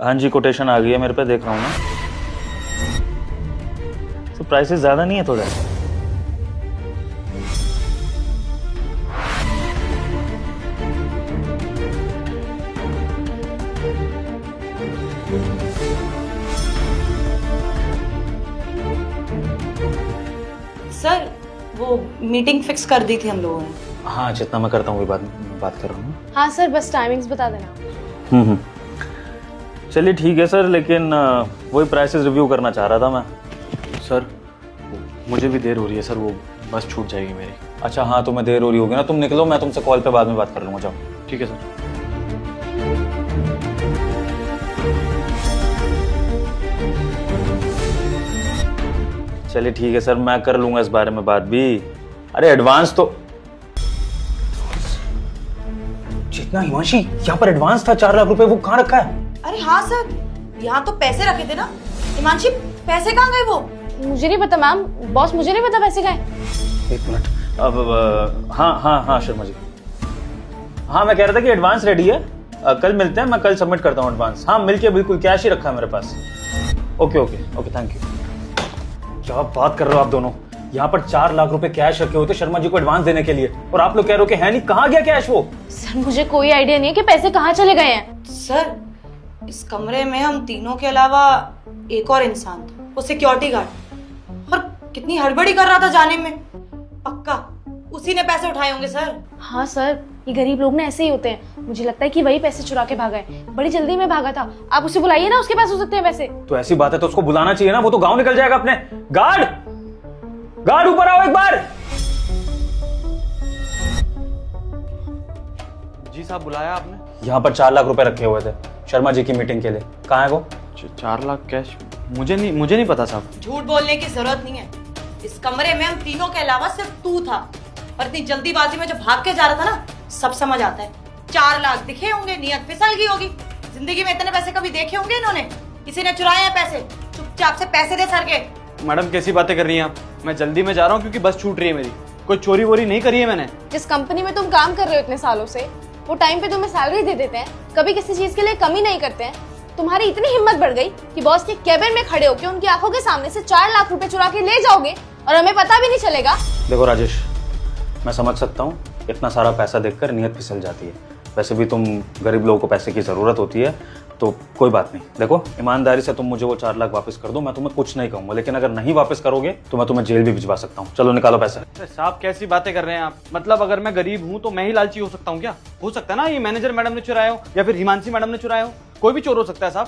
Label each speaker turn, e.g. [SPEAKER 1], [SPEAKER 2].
[SPEAKER 1] हाँ जी, कोटेशन आ गई है मेरे पे, देख रहा हूँ मैं। तो प्राइसेस ज़्यादा नहीं है थोड़ा?
[SPEAKER 2] सर वो मीटिंग फिक्स कर दी थी हम लोगों ने।
[SPEAKER 1] हाँ, जितना मैं करता हूँ वही बात कर रहा हूँ।
[SPEAKER 3] हाँ सर, बस टाइमिंग्स बता देना।
[SPEAKER 1] चलिए ठीक है सर, लेकिन वही प्राइसेस रिव्यू करना चाह रहा था मैं।
[SPEAKER 4] सर मुझे भी देर हो रही है सर, वो बस छूट जाएगी मेरी।
[SPEAKER 1] अच्छा हाँ, तुम्हें देर हो रही होगी ना, तुम निकलो, मैं तुमसे कॉल पे बाद में बात कर लूँगा। जाओ।
[SPEAKER 4] ठीक है सर।
[SPEAKER 1] चलिए ठीक है सर, मैं कर लूँगा इस बारे में बात भी। अरे एडवांस तो जितना हिमांशी यहाँ पर एडवांस था 4 लाख रुपए, वो कहाँ रखा है?
[SPEAKER 2] अरे हाँ सर, यहाँ तो पैसे रखे थे ना। हिमांशी पैसे कहाँ गए वो?
[SPEAKER 3] मुझे नहीं पता मैम, बॉस मुझे नहीं पता पैसे का है।
[SPEAKER 1] एक मिनट, अब हाँ शर्मा जी, हाँ मैं कह रहा था कि एडवांस रेडी है, कल मिलते हैं, मैं कल सबमिट करता हूँ एडवांस। हाँ मिलके बिल्कुल, कैश ही रखा है मेरे पास। Okay, thank you. क्या बात कर रहे हो आप दोनों? यहाँ पर 4 लाख रुपए कैश रखे होते शर्मा जी को एडवांस देने के लिए, और आप लोग कह रहे हो कि है नहीं। कहाँ गया कैश वो?
[SPEAKER 3] सर मुझे कोई आइडिया नहीं है कि पैसे कहाँ चले गए हैं।
[SPEAKER 2] सर इस कमरे में हम तीनों के अलावा एक और इंसान था, वो सिक्योरिटी गार्ड, और कितनी हड़बड़ी कर रहा था जाने में। पक्का उसी ने पैसे उठाए होंगे सर।
[SPEAKER 3] हाँ सर, ये गरीब लोग ना ऐसे ही होते हैं। मुझे लगता है कि वही पैसे चुरा के भागा है, बड़ी जल्दी में भागा था। आप उसे बुलाइए ना, उसके पास हो सकते हैं पैसे।
[SPEAKER 1] तो ऐसी बात है तो उसको बुलाना चाहिए ना, वो तो गाँव निकल जाएगा अपने। गार्ड ऊपर आओ एक बार।
[SPEAKER 4] जी साहब, बुलाया आपने?
[SPEAKER 1] यहाँ पर 4 लाख रुपए रखे हुए थे शर्मा जी की मीटिंग के लिए, कहाँ है वो?
[SPEAKER 4] 4 लाख कैश? मुझे नहीं पता साहब।
[SPEAKER 2] झूठ बोलने की जरूरत नहीं है। इस कमरे में हम तीनों के अलावा सिर्फ तू था, और इतनी जल्दीबाजी में जो भाग के जा रहा था ना, सब समझ आता है। 4 लाख दिखे होंगे, नियत फिसल गई होगी। जिंदगी में इतने पैसे कभी देखे होंगे इन्होंने? किसी ने चुराए हैं पैसे? चुपचाप से पैसे दे सर के।
[SPEAKER 4] मैडम कैसी बातें कर रही हैं आप? मैं जल्दी में जा रहा हूँ क्योंकि बस छूट रही है मेरी। कोई चोरी वोरी नहीं करी है मैंने।
[SPEAKER 3] जिस कंपनी में तुम काम कर रहे हो इतने सालों से, वो टाइम पे तुम्हें सैलरी दे देते हैं, कभी किसी चीज के लिए कमी नहीं करते हैं। तुम्हारी इतनी हिम्मत बढ़ गई कि बॉस के केबिन में खड़े होकर उनकी आंखों के सामने से 4 लाख रुपए चुरा के ले जाओगे और हमें पता भी नहीं चलेगा।
[SPEAKER 1] देखो राजेश, मैं समझ सकता हूँ, इतना सारा पैसा देखकर नीयत फिसल जाती है। वैसे भी तुम गरीब लोगों को पैसे की ज़रूरत होती है, तो कोई बात नहीं। देखो ईमानदारी से तुम मुझे वो 4 लाख वापस कर दो, मैं तुम्हें कुछ नहीं कहूँगा, लेकिन अगर नहीं वापस करोगे तो मैं तुम्हें जेल भी भिजवा सकता हूँ। चलो निकालो पैसे।
[SPEAKER 4] साहब कैसी बातें कर रहे हैं आप? मतलब अगर मैं गरीब हूँ तो मैं ही लालची हो सकता हूँ क्या? हो सकता है ना ये मैनेजर मैडम ने चुराया हो, या फिर हिमांशी मैडम ने चुराया हो। कोई भी चोर हो सकता है साहब।